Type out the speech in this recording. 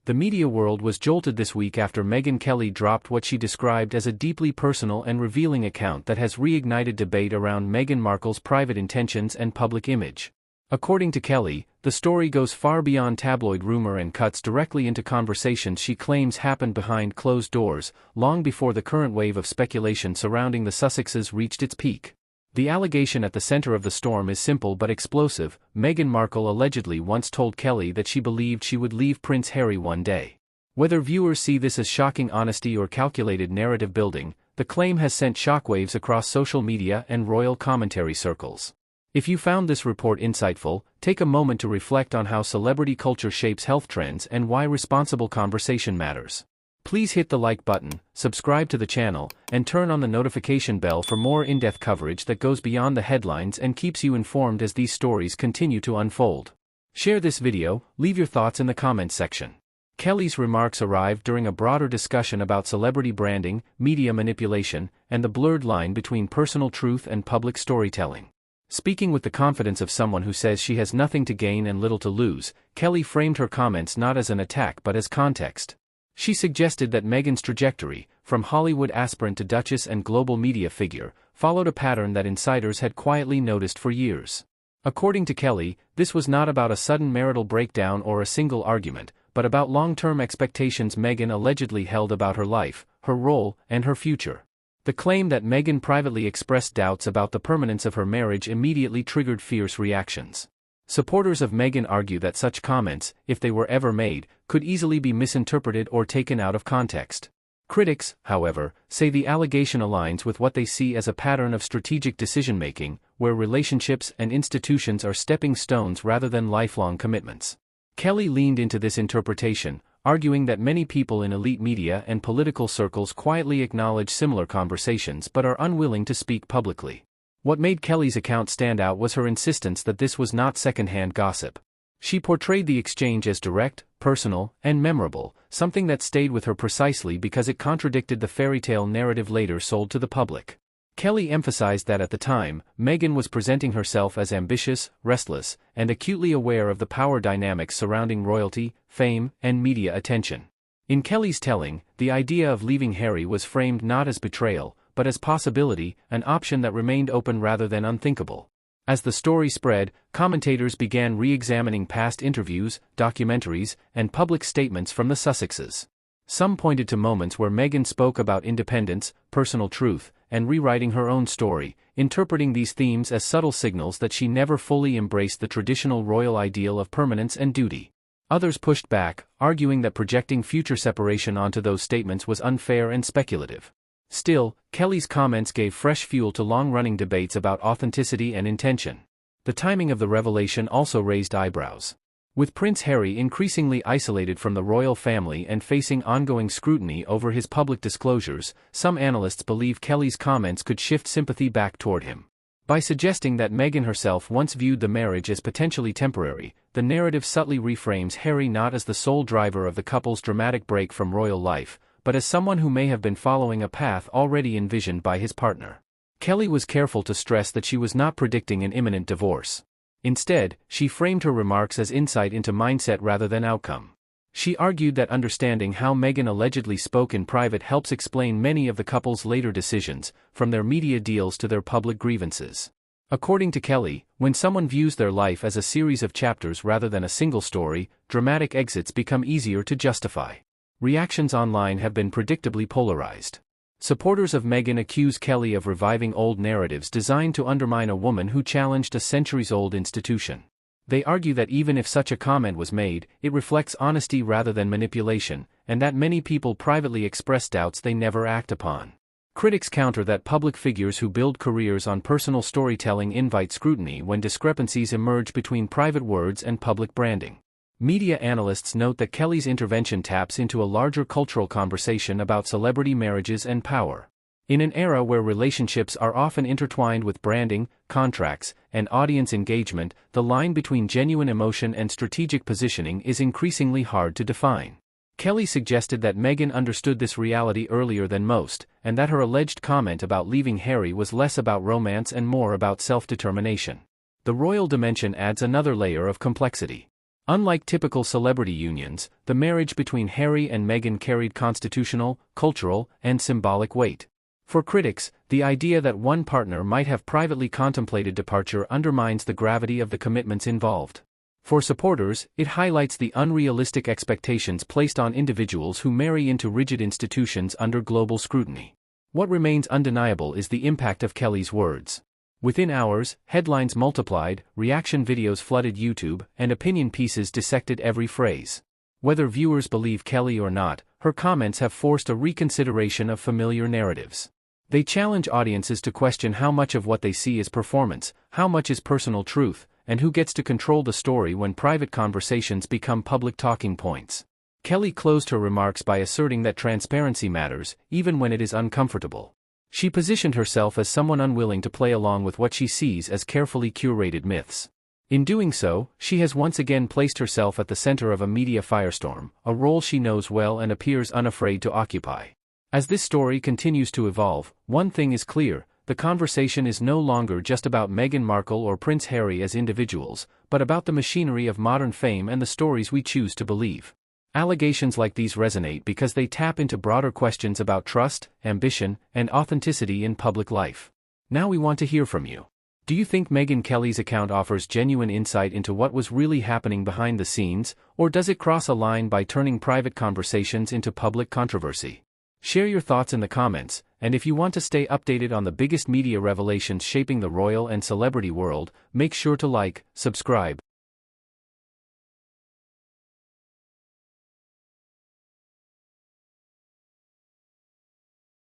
The media world was jolted this week after Megyn Kelly dropped what she described as a deeply personal and revealing account that has reignited debate around Meghan Markle's private intentions and public image. According to Kelly, the story goes far beyond tabloid rumor and cuts directly into conversations she claims happened behind closed doors, long before the current wave of speculation surrounding the Sussexes reached its peak. The allegation at the center of the storm is simple but explosive. Meghan Markle allegedly once told Kelly that she believed she would leave Prince Harry one day. Whether viewers see this as shocking honesty or calculated narrative building, the claim has sent shockwaves across social media and royal commentary circles. If you found this report insightful, take a moment to reflect on how celebrity culture shapes health trends and why responsible conversation matters. Please hit the like button, subscribe to the channel, and turn on the notification bell for more in-depth coverage that goes beyond the headlines and keeps you informed as these stories continue to unfold. Share this video, leave your thoughts in the comments section. Kelly's remarks arrived during a broader discussion about celebrity branding, media manipulation, and the blurred line between personal truth and public storytelling. Speaking with the confidence of someone who says she has nothing to gain and little to lose, Kelly framed her comments not as an attack but as context. She suggested that Meghan's trajectory, from Hollywood aspirant to Duchess and global media figure, followed a pattern that insiders had quietly noticed for years. According to Kelly, this was not about a sudden marital breakdown or a single argument, but about long-term expectations Meghan allegedly held about her life, her role, and her future. The claim that Meghan privately expressed doubts about the permanence of her marriage immediately triggered fierce reactions. Supporters of Meghan argue that such comments, if they were ever made, could easily be misinterpreted or taken out of context. Critics, however, say the allegation aligns with what they see as a pattern of strategic decision-making, where relationships and institutions are stepping stones rather than lifelong commitments. Kelly leaned into this interpretation, arguing that many people in elite media and political circles quietly acknowledge similar conversations but are unwilling to speak publicly. What made Kelly's account stand out was her insistence that this was not second-hand gossip. She portrayed the exchange as direct, personal, and memorable, something that stayed with her precisely because it contradicted the fairy-tale narrative later sold to the public. Kelly emphasized that at the time, Meghan was presenting herself as ambitious, restless, and acutely aware of the power dynamics surrounding royalty, fame, and media attention. In Kelly's telling, the idea of leaving Harry was framed not as betrayal, but as possibility, an option that remained open rather than unthinkable. As the story spread, commentators began re-examining past interviews, documentaries, and public statements from the Sussexes. Some pointed to moments where Meghan spoke about independence, personal truth, and rewriting her own story, interpreting these themes as subtle signals that she never fully embraced the traditional royal ideal of permanence and duty. Others pushed back, arguing that projecting future separation onto those statements was unfair and speculative. Still, Kelly's comments gave fresh fuel to long-running debates about authenticity and intention. The timing of the revelation also raised eyebrows. With Prince Harry increasingly isolated from the royal family and facing ongoing scrutiny over his public disclosures, some analysts believe Kelly's comments could shift sympathy back toward him. By suggesting that Meghan herself once viewed the marriage as potentially temporary, the narrative subtly reframes Harry not as the sole driver of the couple's dramatic break from royal life, but as someone who may have been following a path already envisioned by his partner. Kelly was careful to stress that she was not predicting an imminent divorce. Instead, she framed her remarks as insight into mindset rather than outcome. She argued that understanding how Meghan allegedly spoke in private helps explain many of the couple's later decisions, from their media deals to their public grievances. According to Kelly, when someone views their life as a series of chapters rather than a single story, dramatic exits become easier to justify. Reactions online have been predictably polarized. Supporters of Meghan accuse Kelly of reviving old narratives designed to undermine a woman who challenged a centuries-old institution. They argue that even if such a comment was made, it reflects honesty rather than manipulation, and that many people privately express doubts they never act upon. Critics counter that public figures who build careers on personal storytelling invite scrutiny when discrepancies emerge between private words and public branding. Media analysts note that Kelly's intervention taps into a larger cultural conversation about celebrity marriages and power. In an era where relationships are often intertwined with branding, contracts, and audience engagement, the line between genuine emotion and strategic positioning is increasingly hard to define. Kelly suggested that Meghan understood this reality earlier than most, and that her alleged comment about leaving Harry was less about romance and more about self-determination. The royal dimension adds another layer of complexity. Unlike typical celebrity unions, the marriage between Harry and Meghan carried constitutional, cultural, and symbolic weight. For critics, the idea that one partner might have privately contemplated departure undermines the gravity of the commitments involved. For supporters, it highlights the unrealistic expectations placed on individuals who marry into rigid institutions under global scrutiny. What remains undeniable is the impact of Kelly's words. Within hours, headlines multiplied, reaction videos flooded YouTube, and opinion pieces dissected every phrase. Whether viewers believe Kelly or not, her comments have forced a reconsideration of familiar narratives. They challenge audiences to question how much of what they see is performance, how much is personal truth, and who gets to control the story when private conversations become public talking points. Kelly closed her remarks by asserting that transparency matters, even when it is uncomfortable. She positioned herself as someone unwilling to play along with what she sees as carefully curated myths. In doing so, she has once again placed herself at the center of a media firestorm, a role she knows well and appears unafraid to occupy. As this story continues to evolve, one thing is clear: the conversation is no longer just about Meghan Markle or Prince Harry as individuals, but about the machinery of modern fame and the stories we choose to believe. Allegations like these resonate because they tap into broader questions about trust, ambition, and authenticity in public life. Now we want to hear from you. Do you think Megyn Kelly's account offers genuine insight into what was really happening behind the scenes, or does it cross a line by turning private conversations into public controversy? Share your thoughts in the comments, and if you want to stay updated on the biggest media revelations shaping the royal and celebrity world, make sure to like, subscribe,